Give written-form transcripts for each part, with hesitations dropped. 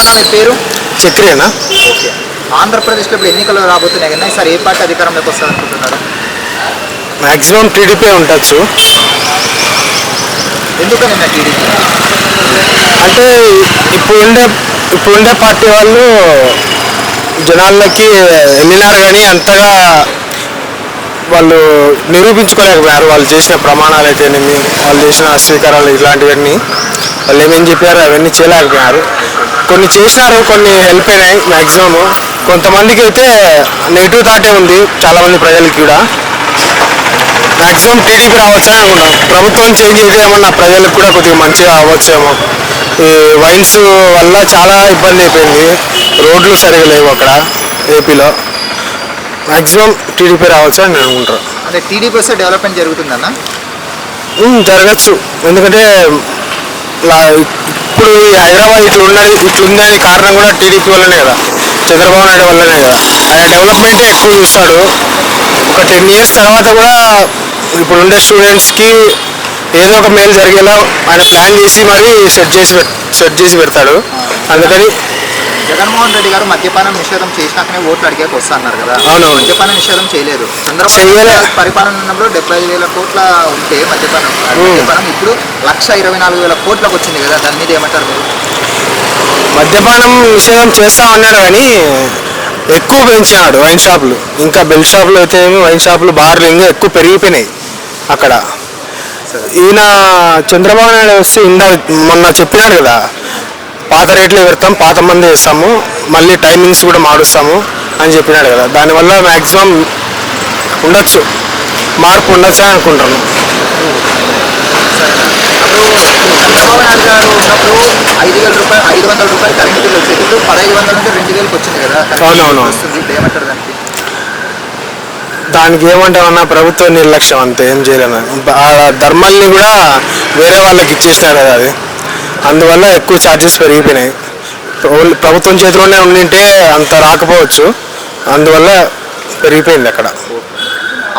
చెప్పండి మీ పేరు? చక్రేనా? ఓకే. ఆంధ్రప్రదేశ్లో ఇప్పుడు ఎన్నికలు రాబోతున్నాయి కదా, ఈసారి ఏ పార్టీ అధికారంలోకి వస్తుంది అనుకుంటున్నారు? మ్యాక్సిమం టీడీపీ ఉండొచ్చు. ఎందుకని నా టీడీపీ? అంటే ఇప్పుడుండే ఇప్పుడుండే పార్టీ వాళ్ళు జనాల్లోకి వెళ్ళినారు కానీ అంతగా వాళ్ళు నిరూపించుకోలేకపోయారు. వాళ్ళు చేసిన ప్రమాణాలు అయితేనేమి, వాళ్ళు చేసిన స్వీకారాలు ఇలాంటివన్నీ వాళ్ళు ఏమేమి చెప్పారు అవన్నీ చేయలేకపోయారు. కొన్ని చేసినారు, కొన్ని హెల్ప్ అయినాయి మ్యాక్సిమం. కొంతమందికి అయితే నెగిటివ్ థాటే ఉంది చాలామంది ప్రజలకి కూడా. మ్యాక్సిమం టీడీపీ రావచ్చని అనుకున్నాం. ప్రభుత్వం చేంజ్ అయితే ఏమన్నా ప్రజలకు కూడా కొద్దిగా మంచిగా అవ్వచ్చేమో. ఈ వైన్స్ వల్ల చాలా ఇబ్బంది అయిపోయింది, రోడ్లు సరిగా లేవు అక్కడ ఏపీలో. మ్యాక్సిమం టీడీపీ రావచ్చని నేను అనుకుంటాను. అంటే టీడీపీ వస్తే డెవలప్మెంట్ జరుగుతుందన్న? జరగచ్చు. ఎందుకంటే ఇప్పుడు ఈ హైదరాబాద్ ఇట్లుందని కారణం కూడా టీడీపీ వల్లనే కదా, చంద్రబాబు నాయుడు వల్లనే కదా. ఆయన డెవలప్మెంటే ఎక్కువ చూస్తాడు. ఒక 10 years తర్వాత కూడా ఇప్పుడు ఉండే స్టూడెంట్స్కి ఏదో ఒక మేలు జరిగేలా ఆయన ప్లాన్ చేసి మరీ సెట్ చేసి పెడతాడు. అందుకని జగన్మోహన్ రెడ్డి గారు మద్యపానం నిషేధం చేసినాకనే ఓట్లు అడిగాక వస్తా అన్నారు కదా. అవునవును. మద్యపాన నిషేధం చేయలేదు. చంద్రబాబు పరిపాలన ఉన్నప్పుడు 75,000 కోట్ల ఉంటే మద్యపానం ఇప్పుడు 1,24,000 కోట్లకు వచ్చింది కదా, దాని మీద ఏమంటారు మీరు? మద్యపానం నిషేధం చేస్తామన్నాడు కానీ ఎక్కువ పెంచినాడు వైన్ షాపులు. ఇంకా బెల్ షాపులు అయితే ఏమి, వైన్ షాపులు, బార్లు ఇంకా ఎక్కువ పెరిగిపోయినాయి అక్కడ. ఈయన చంద్రబాబు నాయుడు వస్తే మొన్న చెప్పినాడు కదా, పాత రేట్లే పెడతాం, పాత మంది వేస్తాము, మళ్ళీ టైమింగ్స్ కూడా మారుస్తాము అని చెప్పినాడు కదా. దానివల్ల మ్యాక్సిమం ఉండొచ్చు, మార్పు ఉండొచ్చు అని అనుకుంటాను. చంద్రబాబు నాయుడు గారు ఉన్నప్పుడు 500 రూపాయలు కరెంట్ బిల్ వచ్చేది, ఇప్పుడు 1,500 నుండి 2,000 వచ్చింది కదా. అవునవును. ఏమంటారు దానికి? దానికి ఏమంటామన్నా, ప్రభుత్వ నిర్లక్ష్యం అంతే, ఏం చేయలేము. ధర్మాల్ని కూడా వేరే వాళ్ళకి ఇచ్చేసినారు కదా, అది అందువల్ల ఎక్కువ ఛార్జెస్ పెరిగిపోయినాయి. ప్రభుత్వం చేతిలోనే ఉండింటే అంత రాకపోవచ్చు, అందువల్ల పెరిగిపోయింది అక్కడ.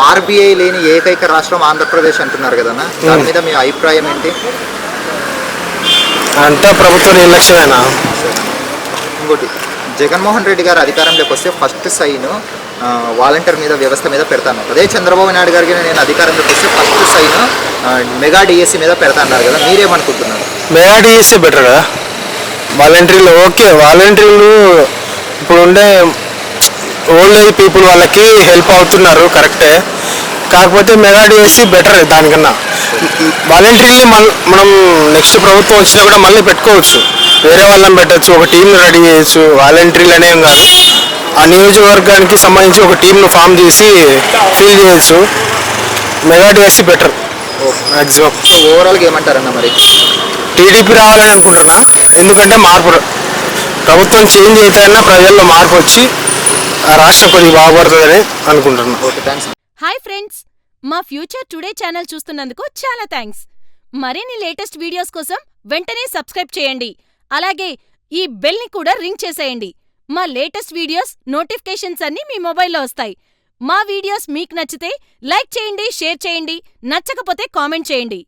ఆర్బీఐ లేని ఏకైక రాష్ట్రం ఆంధ్రప్రదేశ్ అంటున్నారు కదన్నా, దాని మీద మీ అభిప్రాయం ఏంటి? అంతా ప్రభుత్వ నిర్లక్ష్యమేనా. ఇంకోటి, జగన్మోహన్ రెడ్డి గారు అధికారంలోకి వస్తే ఫస్ట్ సైన్ వాలంటీర్ మీద వ్యవస్థ మీద పెడతాను. అదే చంద్రబాబు నాయుడు గారికి నేను అధికారంలోకి వస్తే ఫస్ట్ సైన్ మెగా డిఎస్సి మీద పెడతా అన్నారు కదా, మీరేమనుకుంటున్నారు? మెగా డిఎస్సి బెటర్ కదా. వాలంటీర్లు ఓకే, వాలంటీర్లు ఇప్పుడు ఉండే ఓల్డ్ ఏజ్ పీపుల్ వాళ్ళకి హెల్ప్ అవుతున్నారు కరెక్టే, కాకపోతే మెగా డిఎస్సి బెటర్ దానికన్నా. వాలంటీర్లు మనం నెక్స్ట్ ప్రభుత్వం వచ్చినా కూడా మళ్ళీ పెట్టుకోవచ్చు, వేరే వాళ్ళని పెట్టచ్చు, ఒక టీంను రెడీ చేయొచ్చు. వాలంటీర్లు అనేం కాదు, ఆ నియోజకవర్గానికి సంబంధించి ఒక టీంను ఫామ్ చేసి ఫిల్ చేయొచ్చు. Mega DSC better maximum. ఓవరాల్గా ఏమంటారన్న మరి? టీడీపీ రావాలని అనుకుంటున్నా, ఎందుకంటే మార్పు, ప్రభుత్వం చేంజ్ అవుతాయన్నా ప్రజల్లో మార్పు వచ్చి రాష్ట్రం కొద్దిగా బాగుపడుతుందని అనుకుంటున్నా. Okay, thanks. హాయ్ ఫ్రెండ్స్, మా ఫ్యూచర్ టుడే ఛానల్ చూస్తున్నందుకు చాలా థ్యాంక్స్. మరిన్ని లేటెస్ట్ వీడియోస్ కోసం వెంటనే సబ్స్క్రైబ్ చేయండి. అలాగే ఈ బెల్ని కూడా రింగ్ చేసేయండి. మా లేటెస్ట్ వీడియోస్ నోటిఫికేషన్స్ అన్నీ మీ మొబైల్లో వస్తాయి. మా వీడియోస్ మీకు నచ్చితే లైక్ చేయండి, షేర్ చేయండి, నచ్చకపోతే కామెంట్ చేయండి.